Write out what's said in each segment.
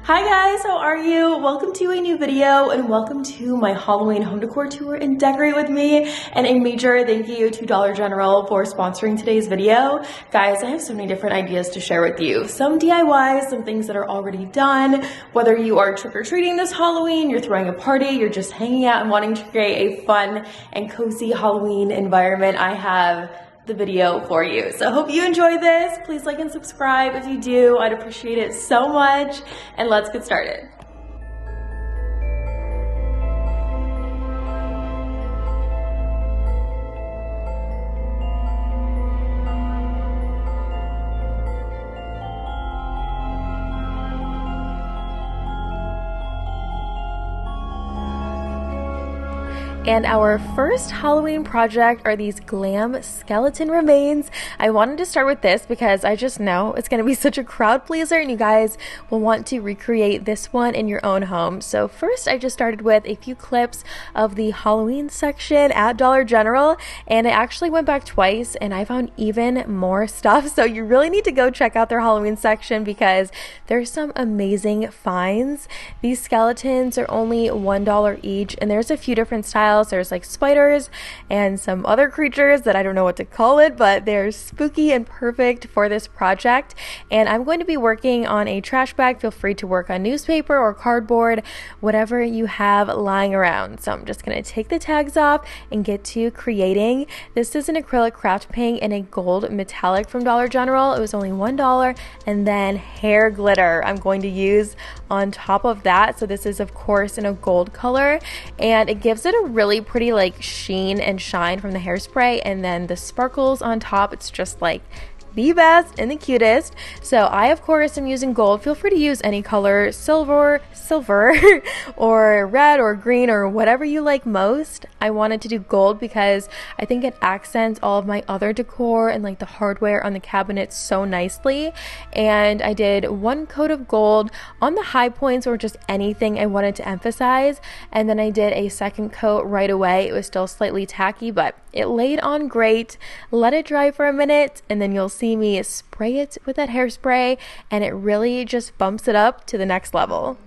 Hi guys, how are you? Welcome to a new video and welcome to my Halloween home decor tour and decorate with me. And a major thank you to Dollar General for sponsoring today's video. Guys, I have so many different ideas to share with you. Some DIYs, some things that are already done. Whether you are trick-or-treating this Halloween, you're throwing a party, you're just hanging out and wanting to create a fun and cozy Halloween environment, I have the video for you. So I hope you enjoy this. Please like and subscribe if you do. I'd appreciate it so much. And let's get started. And our first Halloween project are these Glam skeleton remains. I wanted to start with this because I just know it's going to be such a crowd pleaser and you guys will want to recreate this one in your own home. So first I just started with a few clips of the Halloween section at Dollar General, and I actually went back twice and I found even more stuff. So you really need to go check out their Halloween section because there's some amazing finds. These skeletons are only $1 each and there's a few different styles. There's like spiders and some other creatures that I don't know what to call it, but they're spooky and perfect for this project. And I'm going to be working on a trash bag. Feel free to work on newspaper or cardboard, whatever you have lying around. So I'm just going to take the tags off and get to creating. This is an acrylic craft paint in a gold metallic from Dollar General. It was only $1. And then hair glitter I'm going to use on top of that. So this is of course in a gold color, and it gives it a really pretty like sheen and shine from the hairspray, and then the sparkles on top. It's just like the best and the cutest. So I of course am using gold. Feel free to use any color, silver or red or green or whatever you like most. I wanted to do gold because I think it accents all of my other decor and like the hardware on the cabinet so nicely. And I did one coat of gold on the high points or just anything I wanted to emphasize, and then I did a second coat right away. It was still slightly tacky, but it laid on great. Let it dry for a minute and then you'll see me spray it with that hairspray, and it really just bumps it up to the next level.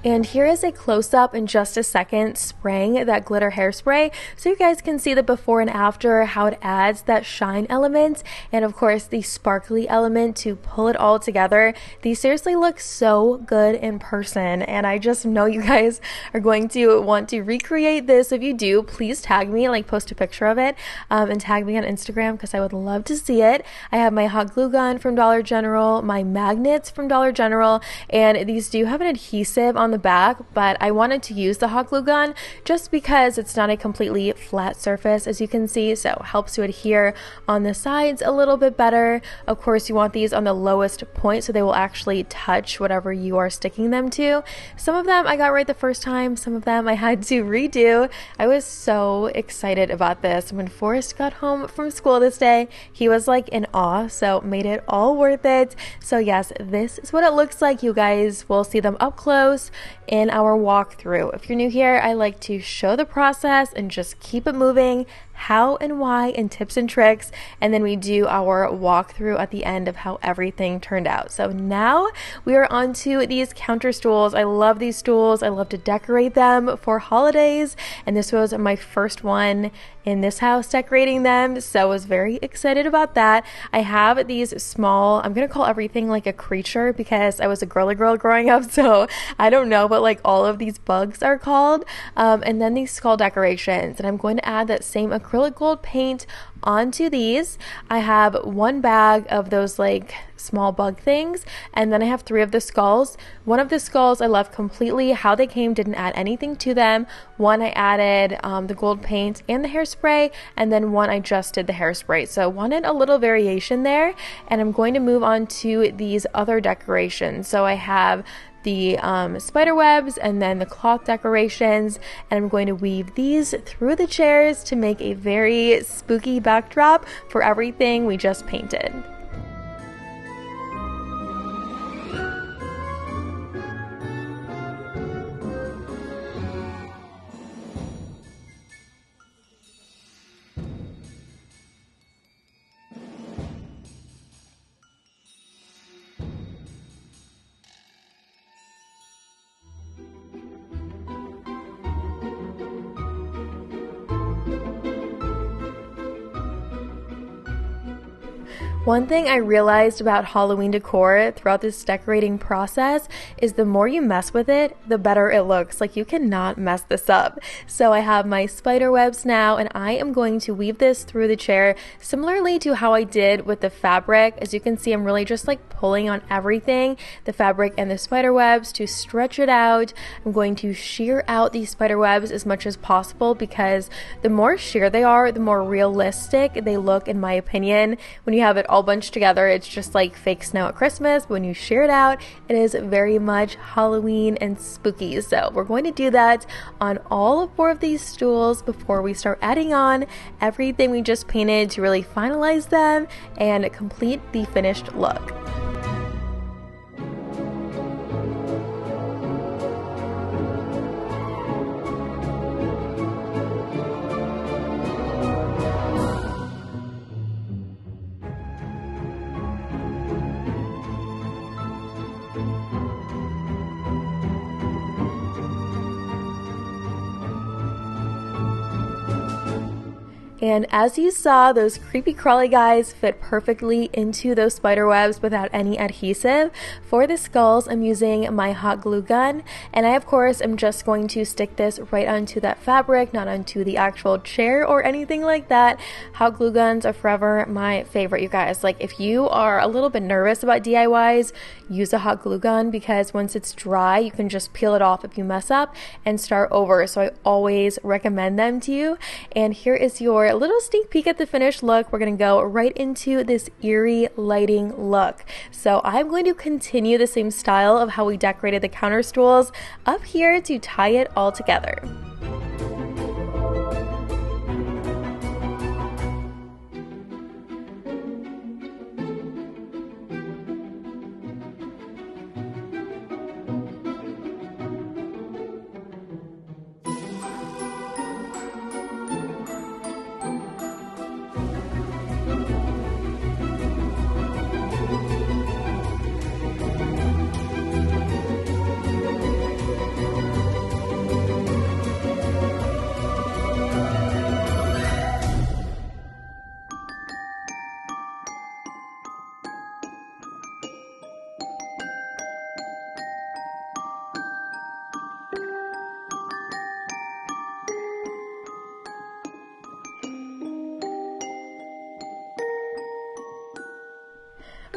And here is a close-up in just a second spraying that glitter hairspray so you guys can see the before and after, how it adds that shine element and of course the sparkly element to pull it all together. These seriously look so good in person, and I just know you guys are going to want to recreate this. If you do, please tag me, like post a picture of it and tag me on Instagram because I would love to see it. I have my hot glue gun from Dollar General, my magnets from Dollar General, and these do have an adhesive on the back, but I wanted to use the hot glue gun just because it's not a completely flat surface, as you can see, so it helps to adhere on the sides a little bit better. Of course, you want these on the lowest point so they will actually touch whatever you are sticking them to. Some of them I got right the first time, some of them I had to redo. I was so excited about this. When Forrest got home from school this day, he was like in awe, so made it all worth it. So yes, this is what it looks like. You guys will see them up close in our walkthrough. If you're new here, I like to show the process and just keep it moving, how and why and tips and tricks, and then we do our walkthrough at the end of how everything turned out. So now we are on to these counter stools. I love these stools. I love to decorate them for holidays, and this was my first one in this house decorating them, so I was very excited about that. I have these small, I'm gonna call everything like a creature because I was a girly girl growing up, so I don't know what like all of these bugs are called, and then these skull decorations, and I'm going to add that same acrylic gold paint onto these. I have one bag of those like small bug things, and then I have 3 of the skulls. One of the skulls I left completely how they came, didn't add anything to them. One I added the gold paint and the hairspray, and then one I just did the hairspray. So I wanted a little variation there, and I'm going to move on to these other decorations. So I have the spider webs and then the cloth decorations, and I'm going to weave these through the chairs to make a very spooky backdrop for everything we just painted. One thing I realized about Halloween decor throughout this decorating process is the more you mess with it, the better it looks. Like, you cannot mess this up. So I have my spider webs now, and I am going to weave this through the chair similarly to how I did with the fabric. As you can see, I'm really just like pulling on everything, the fabric and the spider webs, to stretch it out. I'm going to shear out these spider webs as much as possible because the more sheer they are, the more realistic they look, in my opinion. When you have it all bunched together, it's just like fake snow at Christmas. But when you shear it out, it is very much Halloween and spooky. So we're going to do that on all 4 of these stools before we start adding on everything we just painted to really finalize them and complete the finished look. And as you saw, those creepy crawly guys fit perfectly into those spider webs without any adhesive. For the skulls, I'm using my hot glue gun, and I of course am just going to stick this right onto that fabric, not onto the actual chair or anything like that. Hot glue guns are forever my favorite, you guys. Like, if you are a little bit nervous about DIYs, use a hot glue gun, because once it's dry, you can just peel it off if you mess up and start over. So I always recommend them to you. And here is your little sneak peek at the finished look. We're going to go right into this eerie lighting look. So I'm going to continue the same style of how we decorated the counter stools up here to tie it all together.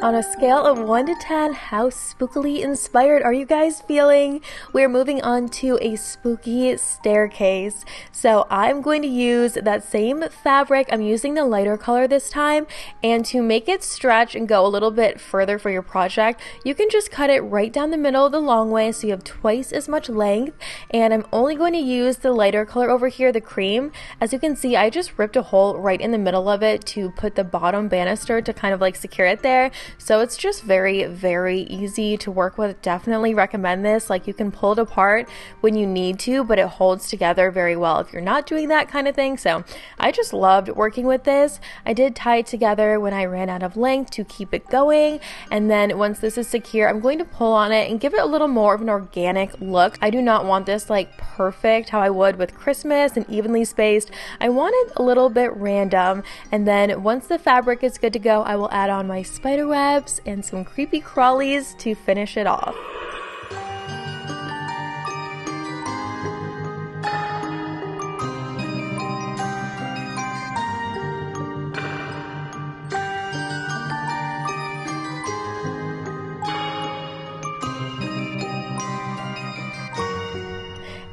On a scale of 1 to 10, how spookily inspired are you guys feeling? We're moving on to a spooky staircase. So I'm going to use that same fabric. I'm using the lighter color this time. And to make it stretch and go a little bit further for your project, you can just cut it right down the middle the long way so you have twice as much length. And I'm only going to use the lighter color over here, the cream. As you can see, I just ripped a hole right in the middle of it to put the bottom banister to kind of like secure it there. So it's just very, very easy to work with. Definitely recommend this. Like, you can pull it apart when you need to, but it holds together very well if you're not doing that kind of thing. So I just loved working with this. I did tie it together when I ran out of length to keep it going. And then once this is secure, I'm going to pull on it and give it a little more of an organic look. I do not want this like perfect how I would with Christmas and evenly spaced. I want it a little bit random. And then once the fabric is good to go, I will add on my spider webs and some creepy crawlies to finish it off.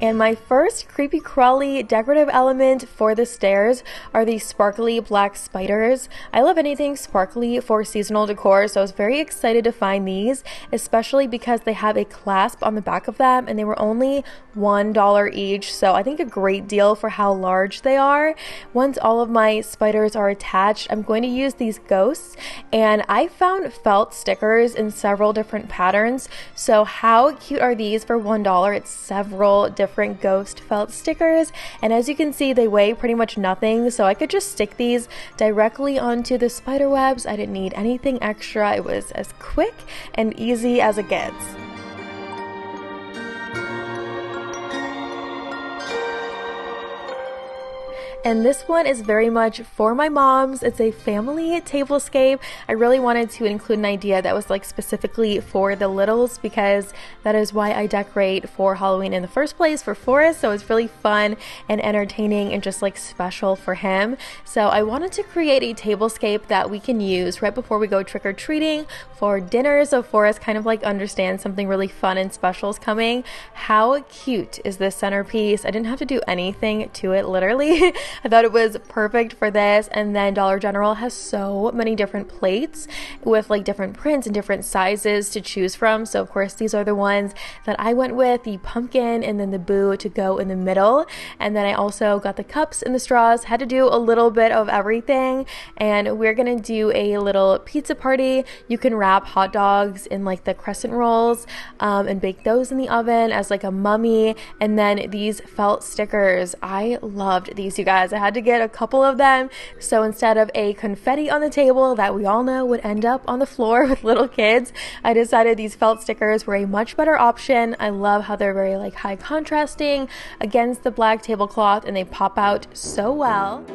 And my first creepy crawly decorative element for the stairs are these sparkly black spiders. I love anything sparkly for seasonal decor, so I was very excited to find these, especially because they have a clasp on the back of them and they were only $1 each, so I think a great deal for how large they are. Once all of my spiders are attached, I'm going to use these ghosts, and I found felt stickers in several different patterns. So how cute are these for $1? It's several different ghost felt stickers, and as you can see, they weigh pretty much nothing, so I could just stick these directly onto the spider webs. I didn't need anything extra. It was as quick and easy as it gets. And this one is very much for my moms. It's a family tablescape. I really wanted to include an idea that was like specifically for the littles because that is why I decorate for Halloween in the first place for Forrest. So it's really fun and entertaining and just like special for him. So I wanted to create a tablescape that we can use right before we go trick-or-treating for dinner. So Forrest kind of like understands something really fun and special is coming. How cute is this centerpiece? I didn't have to do anything to it, literally. I thought it was perfect for this. And then Dollar General has so many different plates with like different prints and different sizes to choose from. So of course these are the ones that I went with, the pumpkin and then the boo to go in the middle. And then I also got the cups and the straws, had to do a little bit of everything. And we're gonna do a little pizza party. You can wrap hot dogs in like the crescent rolls and bake those in the oven as like a mummy. And then these felt stickers, I loved these, you guys. I had to get a couple of them. So instead of a confetti on the table that we all know would end up on the floor with little kids, I decided these felt stickers were a much better option. I love how they're very like high contrasting against the black tablecloth and they pop out so well.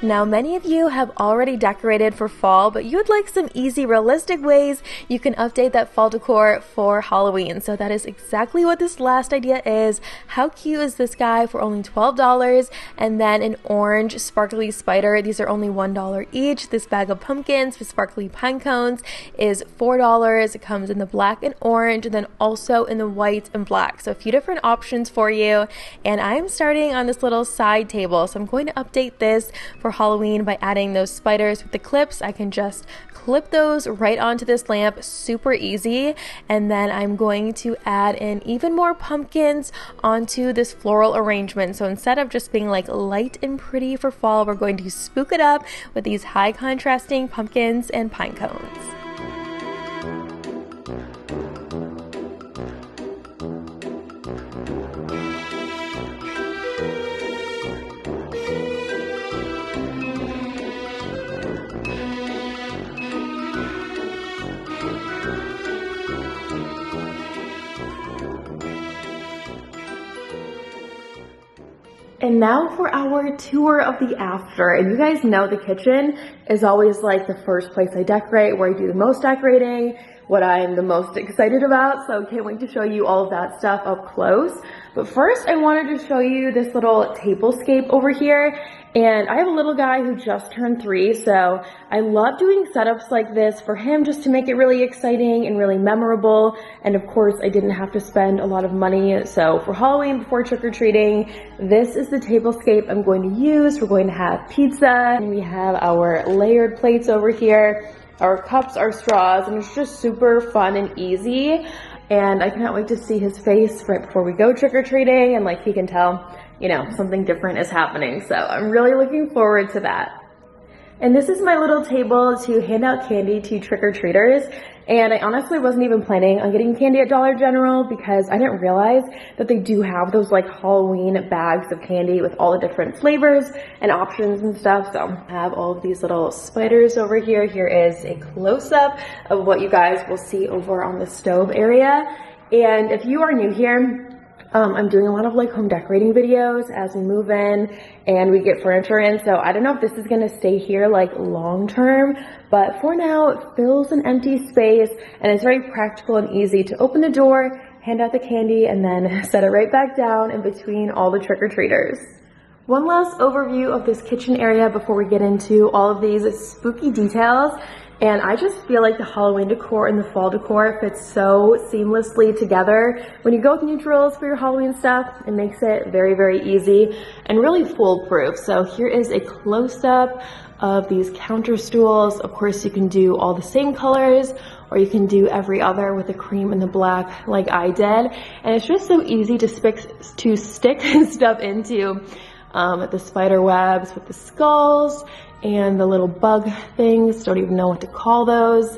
Now, many of you have already decorated for fall, but you would like some easy, realistic ways you can update that fall decor for Halloween. So that is exactly what this last idea is. How cute is this guy for only $12? And then an orange sparkly spider. These are only $1 each. This bag of pumpkins with sparkly pine cones is $4. It comes in the black and orange, and then also in the white and black. So a few different options for you. And I'm starting on this little side table. So I'm going to update this for Halloween by adding those spiders with the clips. I can just clip those right onto this lamp, super easy. And then I'm going to add in even more pumpkins onto this floral arrangement. So instead of just being like light and pretty for fall, we're going to spook it up with these high contrasting pumpkins and pine cones. And now for our tour of the after. And you guys know the kitchen is always like the first place I decorate, where I do the most decorating, what I'm the most excited about. So can't wait to show you all of that stuff up close. But first I wanted to show you this little tablescape over here. And I have a little guy who just turned 3, so I love doing setups like this for him just to make it really exciting and really memorable. And of course, I didn't have to spend a lot of money. So for Halloween, before trick-or-treating, this is the tablescape I'm going to use. We're going to have pizza, and we have our layered plates over here, our cups, our straws, and it's just super fun and easy. And I cannot wait to see his face right before we go trick-or-treating, and like he can tell, you know, something different is happening. So I'm really looking forward to that. And this is my little table to hand out candy to trick-or-treaters. And I honestly wasn't even planning on getting candy at Dollar General because I didn't realize that they do have those like Halloween bags of candy with all the different flavors and options and stuff. So I have all of these little spiders over here. Here is a close-up of what you guys will see over on the stove area. And if you are new here, I'm doing a lot of like home decorating videos as we move in and we get furniture in. So I don't know if this is gonna stay here like long term, but for now it fills an empty space and it's very practical and easy to open the door, hand out the candy, and then set it right back down in between all the trick-or-treaters. One last overview of this kitchen area before we get into all of these spooky details. And I just feel like the Halloween decor and the fall decor fits so seamlessly together. When you go with neutrals for your Halloween stuff, it makes it very, very easy and really foolproof. So here is a close-up of these counter stools. Of course, you can do all the same colors, or you can do every other with the cream and the black like I did. And it's just so easy to stick stuff into. The spider webs with the skulls and the little bug things. Don't even know what to call those.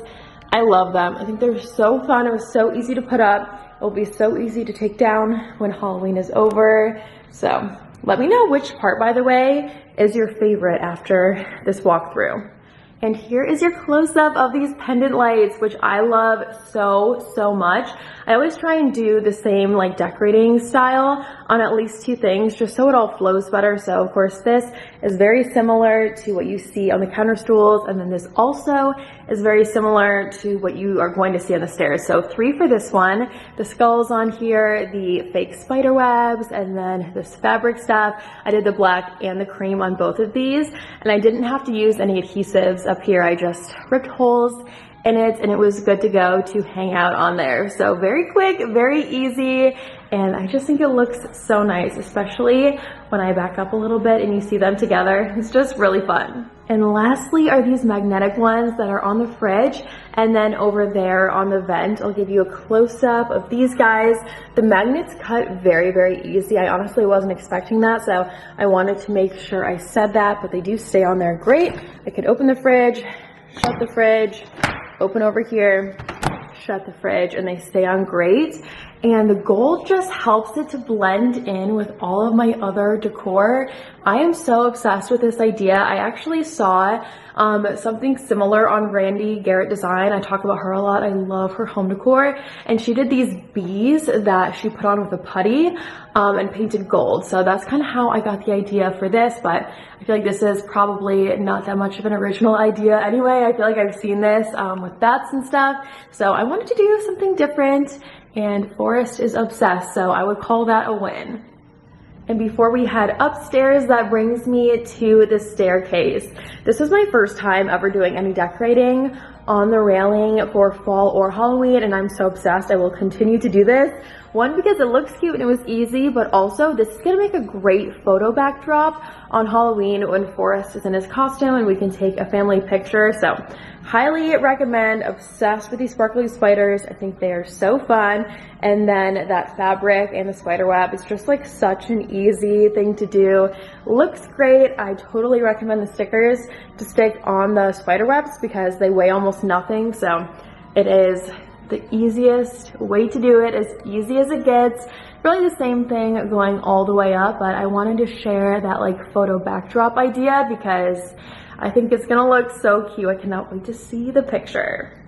I love them. I think they're so fun. It was so easy to put up. It'll be so easy to take down when Halloween is over. So let me know which part, by the way, is your favorite after this walkthrough. And here is your close-up of these pendant lights, which I love so much. I always try and do the same like decorating style on at least 2 things just so it all flows better. So of course this is very similar to what you see on the counter stools, and then this also is very similar to what you are going to see on the stairs. So 3 for this one. The skulls on here, the fake spider webs, and then this fabric stuff. I did the black and the cream on both of these, and I didn't have to use any adhesives up here. I just ripped holes in it and it was good to go to hang out on there. So very quick, very easy, and I just think it looks so nice, especially when I back up a little bit and you see them together. It's just really fun. And lastly are these magnetic ones that are on the fridge, and then over there on the vent, I'll give you a close-up of these guys. The magnets cut very easy. I honestly wasn't expecting that, so I wanted to make sure I said that, but they do stay on there great. I could open the fridge, shut the fridge, open over here, shut the fridge, and they stay on great. And the gold just helps it to blend in with all of my other decor. I am so obsessed with this idea. I actually saw something similar on Randy Garrett Design. I talk about her a lot. I love her home decor. And she did these bees that she put on with a putty and painted gold. So that's kind of how I got the idea for this, but I feel like this is probably not that much of an original idea anyway. I feel like I've seen this with bats and stuff. So I wanted to do something different, and Forrest is obsessed, so I would call that a win. And before we head upstairs, that brings me to the staircase. This was my first time ever doing any decorating on the railing for fall or Halloween, and I'm so obsessed. I will continue to do this. One, because it looks cute and it was easy, but also this is gonna make a great photo backdrop on Halloween when Forrest is in his costume and we can take a family picture. So highly recommend. Obsessed with these sparkly spiders. I think they are so fun. And then that fabric and the spider web is just like such an easy thing to do. Looks great. I totally recommend the stickers to stick on the spider webs because they weigh almost nothing. So it is the easiest way to do it, as easy as it gets. Really the same thing going all the way up, but I wanted to share that like photo backdrop idea because I think it's gonna look so cute. I cannot wait to see the picture.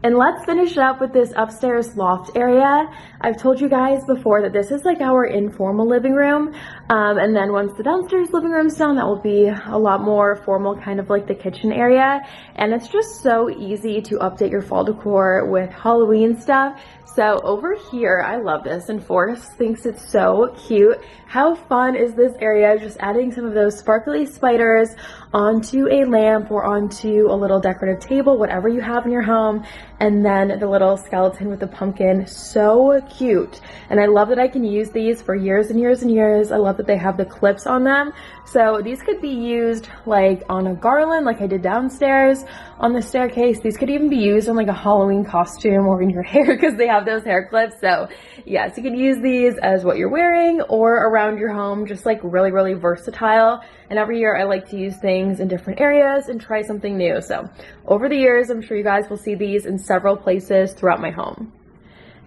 And let's finish up with this upstairs loft area. I've told you guys before that this is like our informal living room. And then once the downstairs living room's done, that will be a lot more formal, kind of like the kitchen area. And it's just so easy to update your fall decor with Halloween stuff. So over here, I love this, and Forrest thinks it's so cute. How fun is this area? Just adding some of those sparkly spiders onto a lamp or onto a little decorative table, whatever you have in your home. And then the little skeleton with the pumpkin, so cute. And I love that I can use these for years and years and years. I love that they have the clips on them. So these could be used like on a garland, like I did downstairs on the staircase. These could even be used on like a Halloween costume or in your hair because they have those hair clips. So yes, you can use these as what you're wearing or around your home, just like really versatile. And every year I like to use things in different areas and try something new. So over the years, I'm sure you guys will see these in several places throughout my home.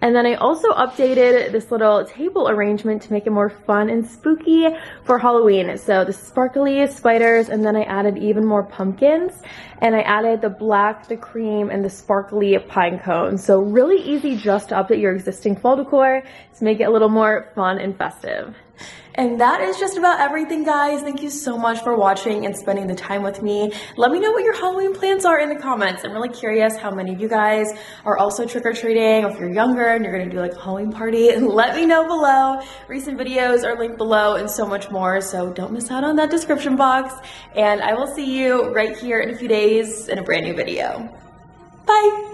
And then I also updated this little table arrangement to make it more fun and spooky for Halloween. So the sparkly spiders, and then I added even more pumpkins, and I added the black, the cream, and the sparkly pine cones. So really easy just to update your existing fall decor to make it a little more fun and festive. And that is just about everything, guys. Thank you so much for watching and spending the time with me. Let me know what your Halloween plans are in the comments. I'm really curious how many of you guys are also trick-or-treating, or if you're younger and you're gonna do like a Halloween party. Let me know below. Recent videos are linked below and so much more, so don't miss out on that description box. And I will see you right here in a few days in a brand new video. Bye!